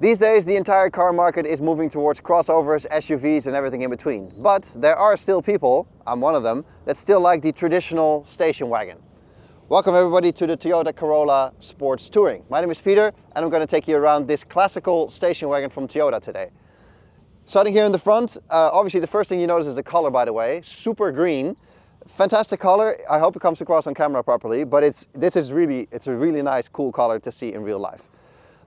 These days, the entire car market is moving towards crossovers, SUVs and everything in between. But there are still people, I'm one of them, that still like the traditional station wagon. Welcome everybody to the Toyota Corolla Sports Touring. My name is Peter and I'm going to take you around this classical station wagon from Toyota today. Starting here in the front, obviously the first thing you notice is the color, by the way. Super green. Fantastic color. I hope it comes across on camera properly, but it's a really nice, cool color to see in real life.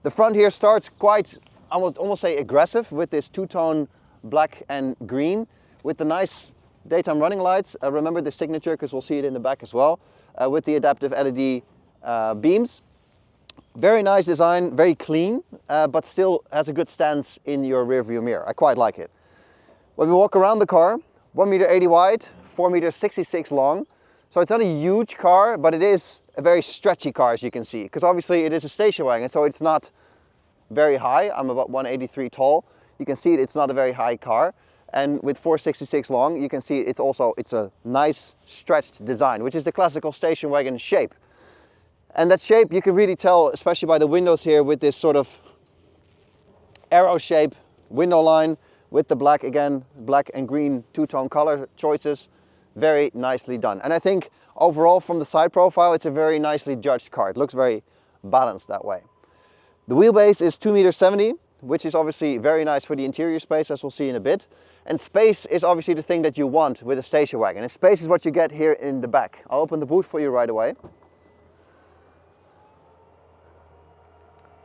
The front here starts quite, I would almost say aggressive, with this two-tone black and green with the nice daytime running lights. Remember the signature because we'll see it in the back as well, with the adaptive LED beams. Very nice design, very clean, but still has a good stance in your rear view mirror. I quite like it. When we walk around the car, 1.80 m wide, 4.66 m long. So it's not a huge car, but it is a very stretchy car, as you can see, because obviously it is a station wagon, so it's not very high. I'm about 183 tall. You can see it's not a very high car. And with 4.66 long, you can see it's a nice stretched design, which is the classical station wagon shape. And that shape you can really tell, especially by the windows here, with this sort of arrow shape window line with the black, again, black and green two-tone color choices. Very nicely done. And I think overall from the side profile, it's a very nicely judged car. It looks very balanced that way. The wheelbase is 2.70 m, which is obviously very nice for the interior space, as we'll see in a bit. And space is obviously the thing that you want with a station wagon. And space is what you get here in the back. I'll open the boot for you right away.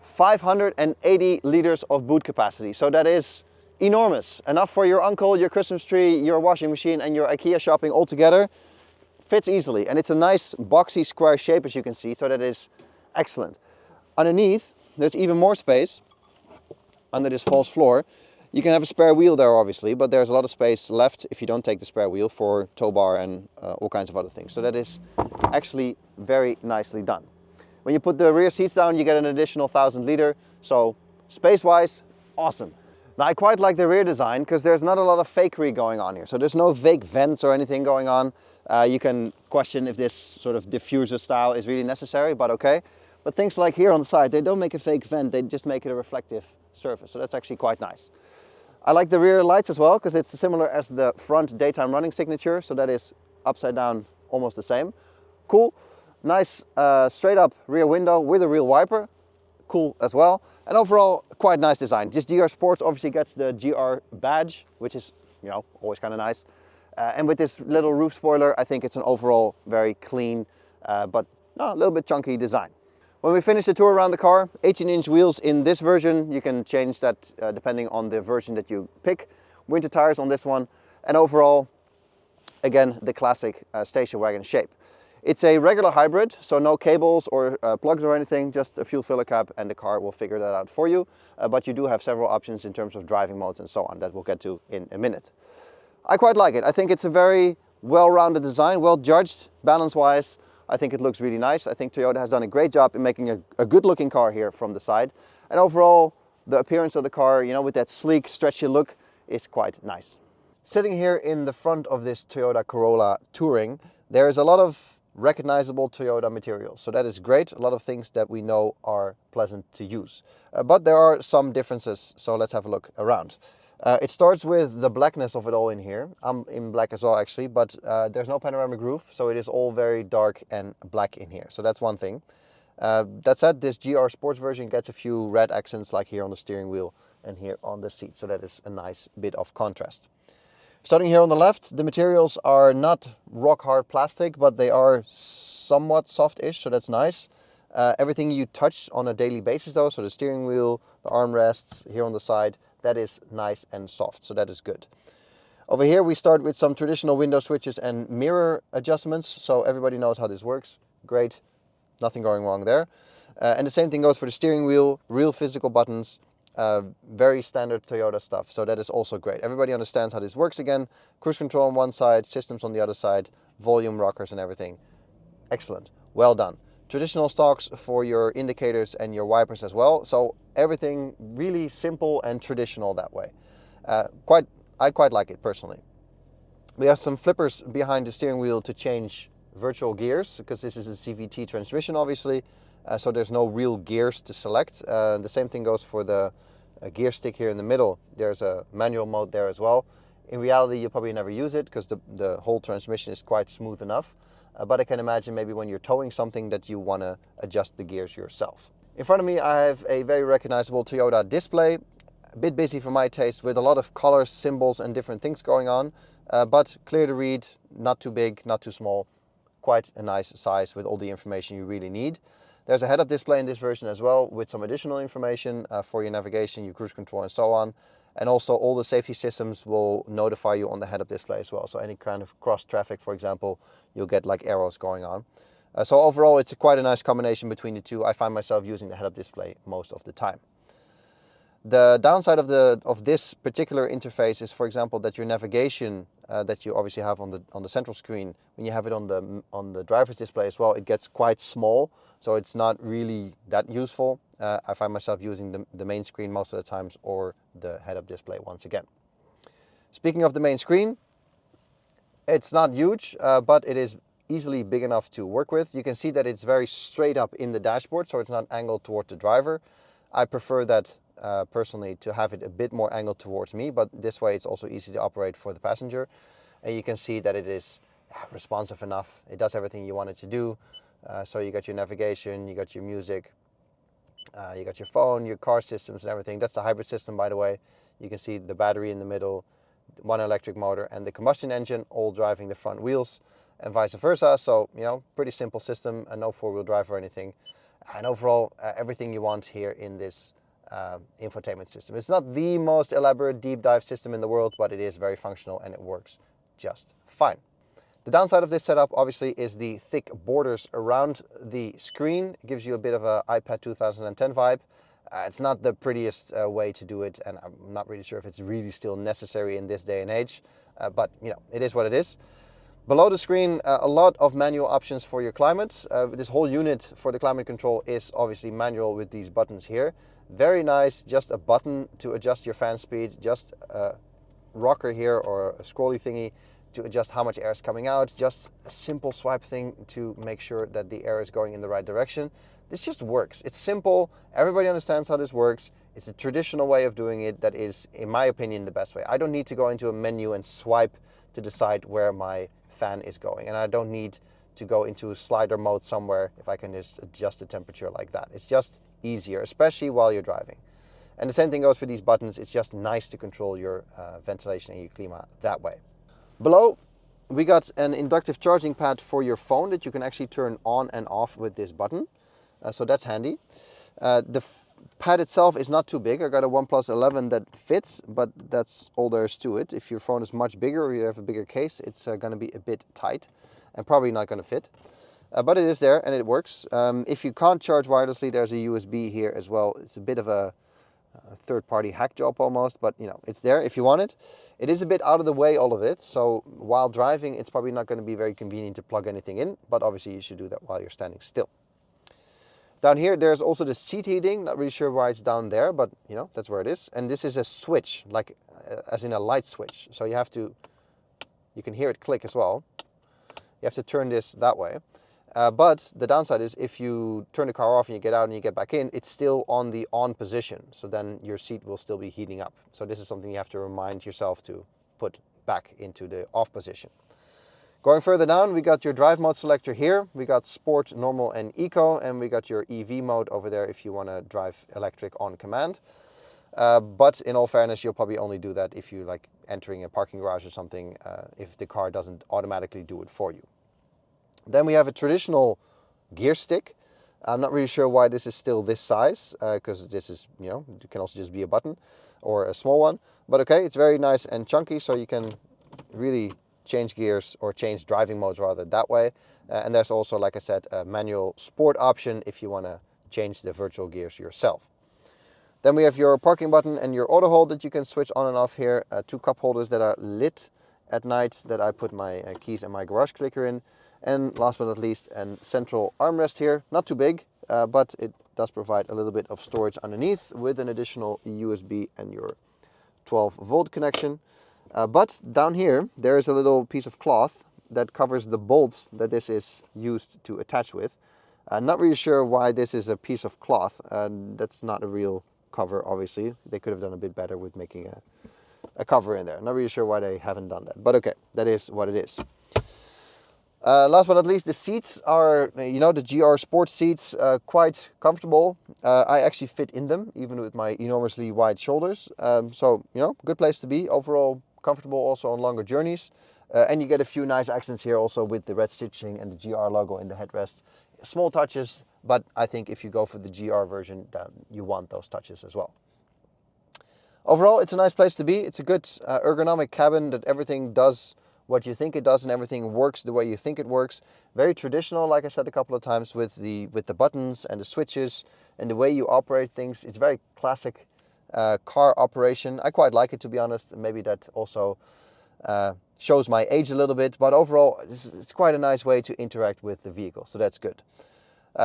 580 liters of boot capacity. So that is enormous. Enough for your uncle, your Christmas tree, your washing machine and your IKEA shopping all together. Fits easily. And it's a nice boxy square shape, as you can see. So that is excellent. Underneath, there's even more space under this false floor. You can have a spare wheel there, obviously, but there's a lot of space left if you don't take the spare wheel for tow bar and all kinds of other things. So that is actually very nicely done. When you put the rear seats down, you get an additional 1,000 liter. So space-wise, awesome. Now I quite like the rear design because there's not a lot of fakery going on here. So there's no fake vents or anything going on. You can question if this sort of diffuser style is really necessary, but okay. But things like here on the side, they don't make a fake vent, they just make it a reflective surface. So that's actually quite nice. I like the rear lights as well because it's similar as the front daytime running signature. So that is upside down, almost the same. Cool. Nice straight up rear window with a rear wiper. Cool as well. And overall, quite nice design. This GR Sports obviously gets the GR badge, which is, you know, always kind of nice. And with this little roof spoiler, I think it's an overall very clean, but a little bit chunky design. When we finish the tour around the car, 18-inch wheels in this version. You can change that depending on the version that you pick. Winter tires on this one. And overall, again, the classic station wagon shape. It's a regular hybrid, so no cables or plugs or anything, just a fuel filler cap, and the car will figure that out for you. But you do have several options in terms of driving modes and so on that we'll get to in a minute. I quite like it. I think it's a very well-rounded design, well judged, balance-wise. I think it looks really nice. I think Toyota has done a great job in making a good-looking car here from the side. And overall, the appearance of the car, you know, with that sleek, stretchy look, is quite nice. Sitting here in the front of this Toyota Corolla Touring, there is a lot of recognizable Toyota materials. So that is great. A lot of things that we know are pleasant to use. But there are some differences, so let's have a look around. It starts with the blackness of it all in here. I'm in black as well, actually, but there's no panoramic roof, so it is all very dark and black in here. So that's one thing. That said, this GR Sports version gets a few red accents, like here on the steering wheel and here on the seat. So that is a nice bit of contrast. Starting here on the left, the materials are not rock hard plastic, but they are somewhat soft-ish, so that's nice. Everything you touch on a daily basis though, so the steering wheel, the armrests here on the side, that is nice and soft, so that is good. Over here we start with some traditional window switches and mirror adjustments, so everybody knows how this works. Great, nothing going wrong there. And the same thing goes for the steering wheel, real physical buttons. Very standard Toyota stuff, so that is also great. Everybody understands how this works again. Cruise control on one side, systems on the other side, volume rockers and everything. Excellent, well done. Traditional stalks for your indicators and your wipers as well, so everything really simple and traditional that way. I quite like it personally. We have some flippers behind the steering wheel to change virtual gears, because this is a CVT transmission obviously. So there's no real gears to select. The same thing goes for the a gear stick here in the middle. There's a manual mode there as well. In reality, you'll probably never use it because the whole transmission is quite smooth enough. But I can imagine maybe when you're towing something that you want to adjust the gears yourself. In front of me, I have a very recognizable Toyota display. A bit busy for my taste with a lot of colors, symbols and different things going on. But clear to read, not too big, not too small. Quite a nice size with all the information you really need. There's a head-up display in this version as well with some additional information for your navigation, your cruise control and so on. And also all the safety systems will notify you on the head-up display as well. So any kind of cross traffic, for example, you'll get like arrows going on. So overall, it's quite a nice combination between the two. I find myself using the head-up display most of the time. The downside of this particular interface is, for example, that your navigation that you obviously have on the central screen, when you have it on the driver's display as well, it gets quite small, so it's not really that useful. I find myself using the main screen most of the times, or the head-up display once again. Speaking of the main screen, it's not huge, but it is easily big enough to work with. You can see that it's very straight up in the dashboard, so it's not angled toward the driver. I prefer that personally to have it a bit more angled towards me, but this way it's also easy to operate for the passenger. And you can see that it is responsive enough. It does everything you want it to do. So you got your navigation, you got your music, you got your phone, your car systems and everything. That's the hybrid system, by the way. You can see the battery in the middle, one electric motor and the combustion engine all driving the front wheels and vice versa. So, you know, pretty simple system and no four-wheel drive or anything. And overall, everything you want here in this infotainment system. It's not the most elaborate deep dive system in the world, but it is very functional and it works just fine. The downside of this setup obviously is the thick borders around the screen. It gives you a bit of a iPad 2010 vibe. It's not the prettiest way to do it, and I'm not really sure if it's really still necessary in this day and age, but you know, it is what it is. Below the screen, a lot of manual options for your climate. This whole unit for the climate control is obviously manual with these buttons here. Very nice, just a button to adjust your fan speed, just a rocker here or a scrolly thingy to adjust how much air is coming out, just a simple swipe thing to make sure that the air is going in the right direction. This just works. It's simple, everybody understands how this works. It's a traditional way of doing it that is, in my opinion, the best way. I don't need to go into a menu and swipe to decide where my fan is going, and I don't need to go into a slider mode somewhere if I can just adjust the temperature like that. It's just easier, especially while you're driving. And the same thing goes for these buttons. It's just nice to control your ventilation and your klima that way. Below, we got an inductive charging pad for your phone that you can actually turn on and off with this button. So that's handy. The pad itself is not too big. I got a OnePlus 11 that fits, but that's all there is to it. If your phone is much bigger or you have a bigger case, it's going to be a bit tight and probably not going to fit. But it is there and it works. If you can't charge wirelessly, there's a USB here as well. It's a bit of a third-party hack job almost, but you know, it's there if you want it. It is a bit out of the way, all of it, so while driving it's probably not going to be very convenient to plug anything in, but obviously you should do that while you're standing still. Down here there's also the seat heating. Not really sure why it's down there, but you know, that's where it is. And this is a switch, like as in a light switch, so you have to, you can hear it click as well. You have to turn this that way. But the downside is if you turn the car off and you get out and you get back in, it's still on the on position. So then your seat will still be heating up. So this is something you have to remind yourself to put back into the off position. Going further down, we got your drive mode selector here. We got sport, normal and eco, and we got your EV mode over there if you want to drive electric on command. But in all fairness, you'll probably only do that if you like entering a parking garage or something, if the car doesn't automatically do it for you. Then we have a traditional gear stick. I'm not really sure why this is still this size, because this is, you know, it can also just be a button or a small one. But okay, it's very nice and chunky, so you can really change gears or change driving modes rather that way. And there's also, like I said, a manual sport option if you want to change the virtual gears yourself. Then we have your parking button and your auto hold that you can switch on and off here. Two cup holders that are lit at night that I put my keys and my garage clicker in. And last but not least, a central armrest here. Not too big, but it does provide a little bit of storage underneath with an additional USB and your 12-volt connection. But down here, there is a little piece of cloth that covers the bolts that this is used to attach with. Not really sure why this is a piece of cloth. That's not a real cover, obviously. They could have done a bit better with making a cover in there. Not really sure why they haven't done that, but okay, that is what it is. Last but not least, the seats are, you know, the GR Sport seats, quite comfortable. I actually fit in them, even with my enormously wide shoulders. So, you know, good place to be. Overall, comfortable also on longer journeys. And you get a few nice accents here also with the red stitching and the GR logo in the headrest. Small touches, but I think if you go for the GR version, then you want those touches as well. Overall, it's a nice place to be. It's a good ergonomic cabin that everything does what you think it does and everything works the way you think it works. Very traditional, like I said a couple of times, with the buttons and the switches and the way you operate things. It's very classic car operation. I quite like it, to be honest. Maybe that also shows my age a little bit, but overall it's quite a nice way to interact with the vehicle, so that's good.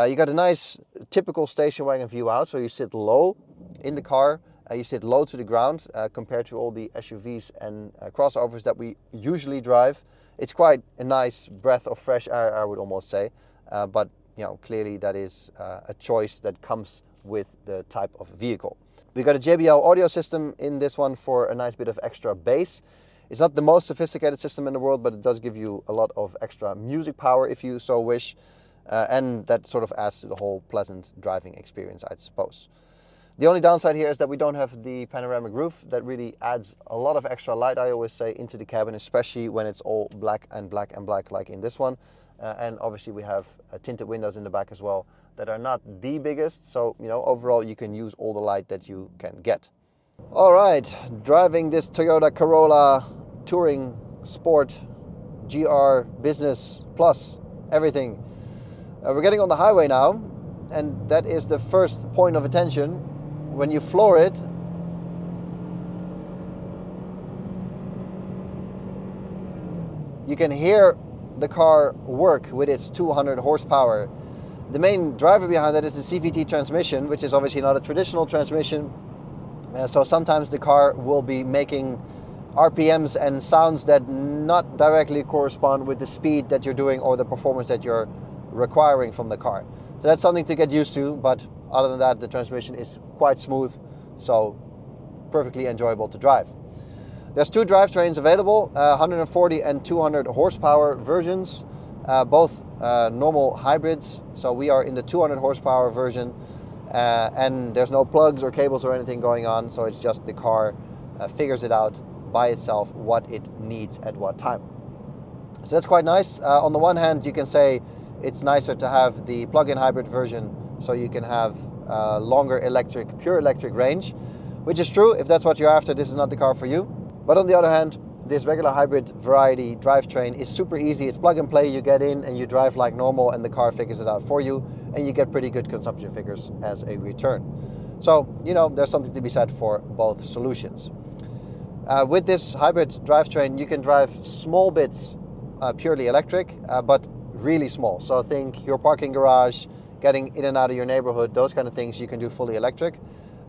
You got a nice typical station wagon view out, so you sit low in the car. You sit low to the ground compared to all the SUVs and crossovers that we usually drive. It's quite a nice breath of fresh air, I would almost say. But you know, clearly that is a choice that comes with the type of vehicle. We got a JBL audio system in this one for a nice bit of extra bass. It's not the most sophisticated system in the world, but it does give you a lot of extra music power if you so wish. And that sort of adds to the whole pleasant driving experience, I suppose. The only downside here is that we don't have the panoramic roof. That really adds a lot of extra light, I always say, into the cabin, especially when it's all black and black and black like in this one. And obviously we have tinted windows in the back as well that are not the biggest. So, you know, overall you can use all the light that you can get. All right, driving this Toyota Corolla Touring Sport GR Business Plus, everything. We're getting on the highway now, and that is the first point of attention. When you floor it, you can hear the car work with its 200 horsepower. The main driver behind that is the CVT transmission, which is obviously not a traditional transmission. So sometimes the car will be making RPMs and sounds that not directly correspond with the speed that you're doing or the performance that you're requiring from the car. So that's something to get used to, but other than that, the transmission is quite smooth, so perfectly enjoyable to drive. There's two drivetrains available, 140 and 200 horsepower versions, both normal hybrids. So we are in the 200 horsepower version, and there's no plugs or cables or anything going on, so it's just the car figures it out by itself what it needs at what time. So that's quite nice. On the one hand, you can say it's nicer to have the plug-in hybrid version, so you can have longer pure electric range, which is true. If that's what you're after, this is not the car for you. But on the other hand, this regular hybrid variety drivetrain is super easy. It's plug and play. You get in and you drive like normal, and the car figures it out for you, and you get pretty good consumption figures as a return. So, you know, there's something to be said for both solutions. With this hybrid drivetrain, you can drive small bits purely electric, but really small. So think your parking garage, getting in and out of your neighborhood, those kind of things you can do fully electric.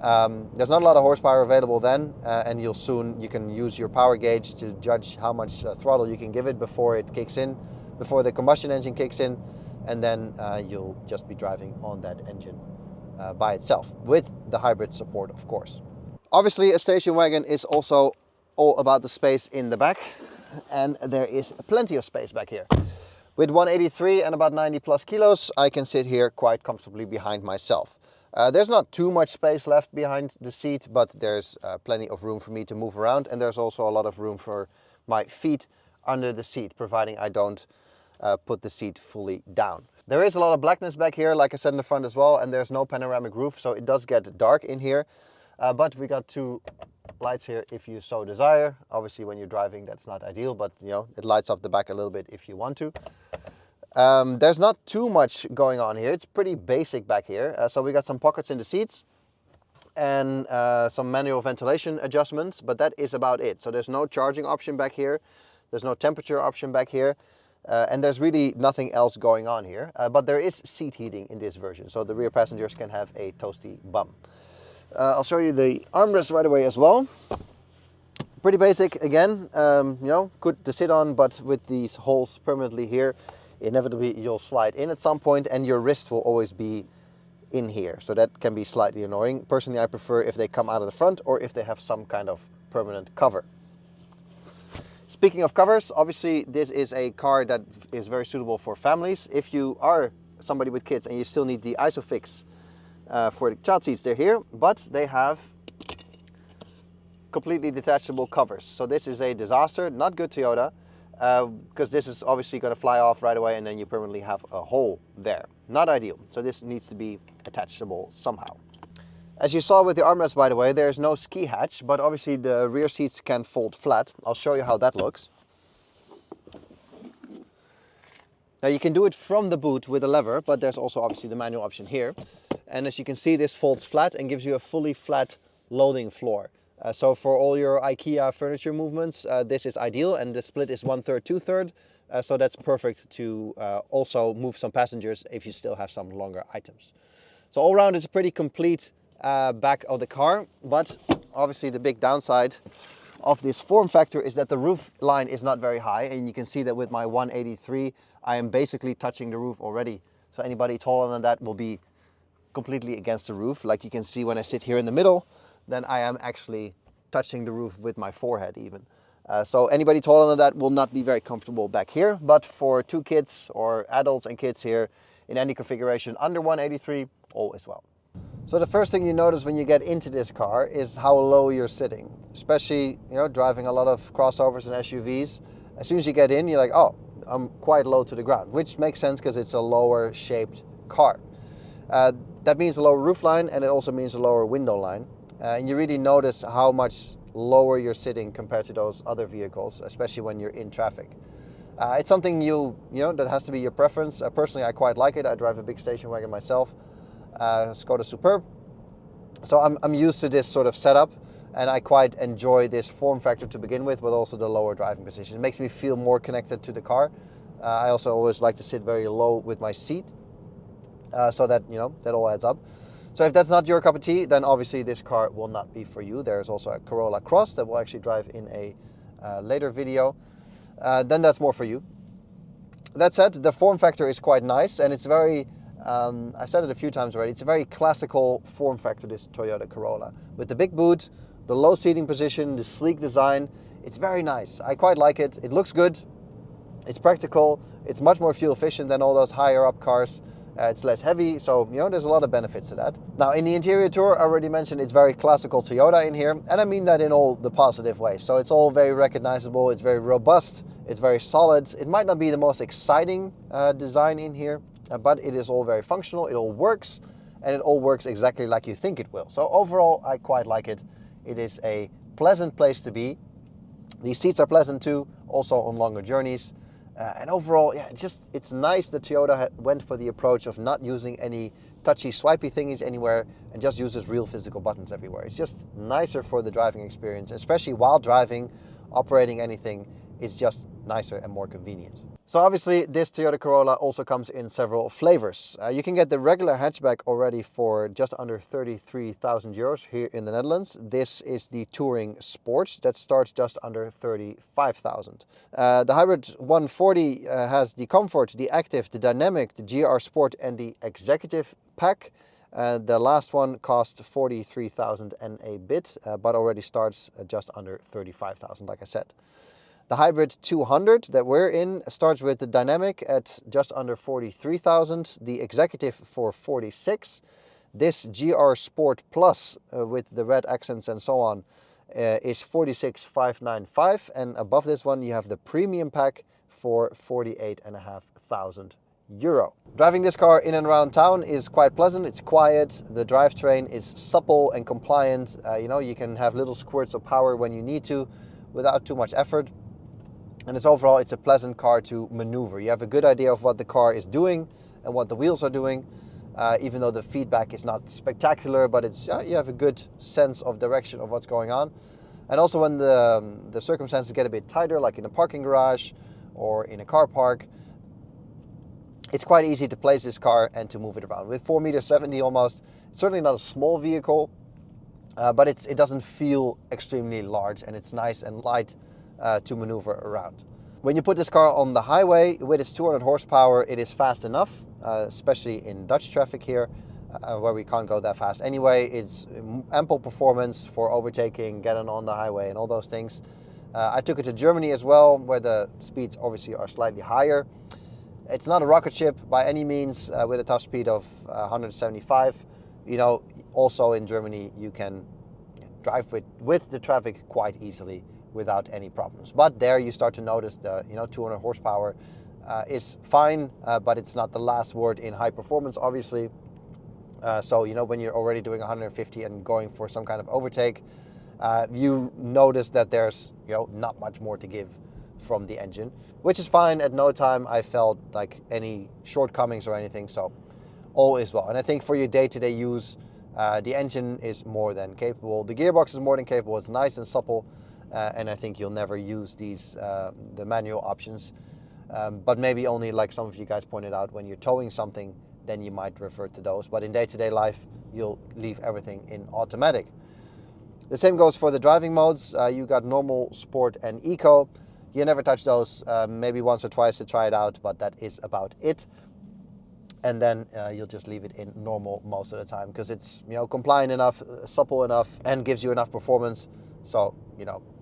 There's not a lot of horsepower available then, and you can use your power gauge to judge how much throttle you can give it before it kicks in, before the combustion engine kicks in, and then you'll just be driving on that engine by itself, with the hybrid support, of course. Obviously, a station wagon is also all about the space in the back, and there is plenty of space back here. With 183 and about 90 plus kilos, I can sit here quite comfortably behind myself. There's not too much space left behind the seat, but there's plenty of room for me to move around, and there's also a lot of room for my feet under the seat, providing I don't put the seat fully down. There is a lot of blackness back here, like I said in the front as well, and there's no panoramic roof, so it does get dark in here. But we got two lights here if you so desire. Obviously when you're driving that's not ideal, but you know, it lights up the back a little bit if you want to. There's not too much going on here. It's pretty basic back here. So we got some pockets in the seats and some manual ventilation adjustments, but that is about it. So there's no charging option back here. There's no temperature option back here. And there's really nothing else going on here. But there is seat heating in this version, so the rear passengers can have a toasty bum. I'll show you the armrest right away as well. Pretty basic again, you know, good to sit on, but with these holes permanently here, inevitably you'll slide in at some point and your wrist will always be in here. So that can be slightly annoying. Personally, I prefer if they come out of the front or if they have some kind of permanent cover. Speaking of covers, obviously this is a car that is very suitable for families. If you are somebody with kids and you still need the ISOFIX for the child seats, they're here, but they have completely detachable covers. So this is a disaster, not good Toyota, because this is obviously going to fly off right away and then you permanently have a hole there. Not ideal. So this needs to be attachable somehow. As you saw with the armrest, by the way, there's no ski hatch, but obviously the rear seats can fold flat. I'll show you how that looks. Now you can do it from the boot with a lever, but there's also obviously the manual option here. And as you can see, this folds flat and gives you a fully flat loading floor. So for all your IKEA furniture movements, this is ideal, and the split is 1/3, 2/3. So that's perfect to also move some passengers if you still have some longer items. So all around it's a pretty complete back of the car, but obviously the big downside of this form factor is that the roof line is not very high, and you can see that with my 183 I am basically touching the roof already. So anybody taller than that will be completely against the roof. Like you can see when I sit here in the middle, then I am actually touching the roof with my forehead even. So anybody taller than that will not be very comfortable back here, but for two kids or adults and kids here in any configuration under 183, all is well. So the first thing you notice when you get into this car is how low you're sitting, especially driving a lot of crossovers and SUVs. As soon as you get in, you're like, oh, I'm quite low to the ground, which makes sense because it's a lower shaped car. That means a lower roof line, and it also means a lower window line. And you really notice how much lower you're sitting compared to those other vehicles, especially when you're in traffic. It's something that has to be your preference. Personally, I quite like it. I drive a big station wagon myself. Skoda Superb. So I'm used to this sort of setup, and I quite enjoy this form factor to begin with, but also the lower driving position. It makes me feel more connected to the car. I also always like to sit very low with my seat, so that that all adds up. So if that's not your cup of tea, then obviously this car will not be for you. There's also a Corolla Cross that we'll actually drive in a later video. Then that's more for you. That said, the form factor is quite nice, and it's very I said it a few times already, it's a very classical form factor, this Toyota Corolla. With the big boot, the low seating position, the sleek design, it's very nice. I quite like it. It looks good, it's practical, it's much more fuel efficient than all those higher up cars. It's less heavy, so there's a lot of benefits to that. Now in the interior tour, I already mentioned it's very classical Toyota in here, and I mean that in all the positive ways. So it's all very recognizable, it's very robust, it's very solid. It might not be the most exciting design in here, but it is all very functional, it all works, and it all works exactly like you think it will. So overall, I quite like it. It is a pleasant place to be. These seats are pleasant too, also on longer journeys. And overall, yeah, it's nice that Toyota went for the approach of not using any touchy, swipey thingies anywhere and just uses real physical buttons everywhere. It's just nicer for the driving experience, especially while driving, operating anything. It's just nicer and more convenient. So obviously this Toyota Corolla also comes in several flavors. You can get the regular hatchback already for just under 33,000 euros here in the Netherlands. This is the Touring Sports that starts just under 35,000. The Hybrid 140 has the Comfort, the Active, the Dynamic, the GR Sport and the Executive pack. The last one cost 43,000 and a bit, but already starts just under 35,000, like I said. The Hybrid 200 that we're in starts with the Dynamic at just under 43,000, the Executive for 46. This GR Sport Plus with the red accents and so on is 46,595, and above this one you have the Premium Pack for 48,500 euro. Driving this car in and around town is quite pleasant. It's quiet, the drivetrain is supple and compliant. You can have little squirts of power when you need to without too much effort. And overall, it's a pleasant car to maneuver. You have a good idea of what the car is doing and what the wheels are doing, even though the feedback is not spectacular, but you have a good sense of direction of what's going on. And also when the circumstances get a bit tighter, like in a parking garage or in a car park, it's quite easy to place this car and to move it around. With 4.70 meters almost, it's certainly not a small vehicle, but it doesn't feel extremely large, and it's nice and light to maneuver around. When you put this car on the highway with its 200 horsepower, it is fast enough, especially in Dutch traffic here. where we can't go that fast anyway. It's ample performance for overtaking, getting on the highway and all those things. I took it to Germany as well, where the speeds obviously are slightly higher. It's not a rocket ship by any means, with a top speed of 175. You know, also in Germany you can drive with the traffic quite easily without any problems. But there you start to notice the 200 horsepower is fine, but it's not the last word in high performance, obviously. So when you're already doing 150 and going for some kind of overtake, you notice that there's not much more to give from the engine, which is fine. At no time I felt like any shortcomings or anything, so all is well. And I think for your day-to-day use, the engine is more than capable. The gearbox is more than capable. It's nice and supple, and I think you'll never use these the manual options, but maybe only, like some of you guys pointed out, when you're towing something, then you might revert to those. But in day-to-day life, you'll leave everything in automatic. The same goes for the driving modes. You got normal, sport, and eco. You never touch those, maybe once or twice to try it out, but that is about it. And then you'll just leave it in normal most of the time, because it's compliant enough, supple enough, and gives you enough performance. So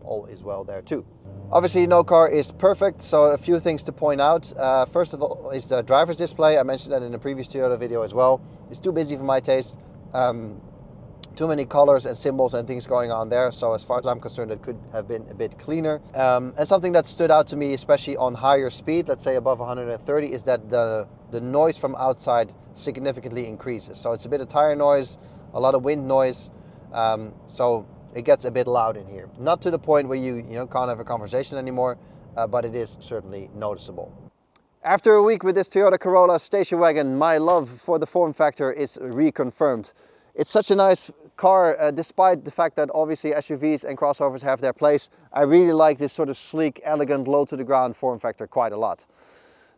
all is well there too. Obviously no car is perfect, so a few things to point out. First of all is the driver's display. I mentioned that in a previous Toyota video as well. It's too busy for my taste. Too many colors and symbols and things going on there. So as far as I'm concerned, it could have been a bit cleaner. And something that stood out to me, especially on higher speed, let's say above 130, is that the noise from outside significantly increases. So it's a bit of tire noise, a lot of wind noise. So it gets a bit loud in here. Not to the point where you can't have a conversation anymore, but it is certainly noticeable. After a week with this Toyota Corolla station wagon, my love for the form factor is reconfirmed. It's such a nice car, despite the fact that obviously SUVs and crossovers have their place. I really like this sort of sleek, elegant, low-to-the-ground form factor quite a lot.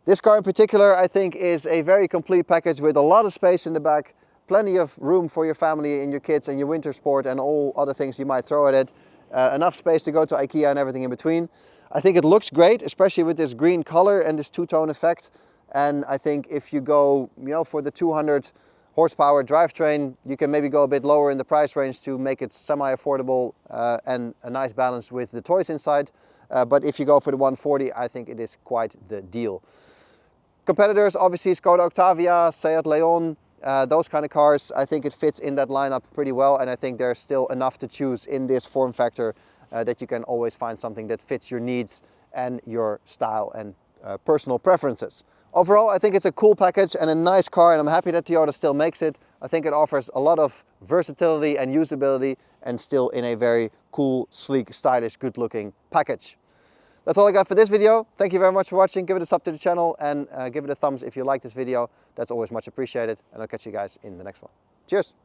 This car in particular, I think, is a very complete package with a lot of space in the back, plenty of room for your family and your kids and your winter sport and all other things you might throw at it. Enough space to go to IKEA and everything in between. I think it looks great, especially with this green color and this two-tone effect. And I think if you go, for the 200 horsepower drivetrain, you can maybe go a bit lower in the price range to make it semi-affordable and a nice balance with the toys inside. But if you go for the 140, I think it is quite the deal. Competitors, obviously Skoda Octavia, Seat Leon, those kind of cars, I think it fits in that lineup pretty well, and I think there's still enough to choose in this form factor that you can always find something that fits your needs and your style and personal preferences. Overall, I think it's a cool package and a nice car, and I'm happy that Toyota still makes it. I think it offers a lot of versatility and usability, and still in a very cool, sleek, stylish, good-looking package. That's all I got for this video. Thank you very much for watching. Give it a sub to the channel and give it a thumbs if you like this video. That's always much appreciated, and I'll catch you guys in the next one. Cheers!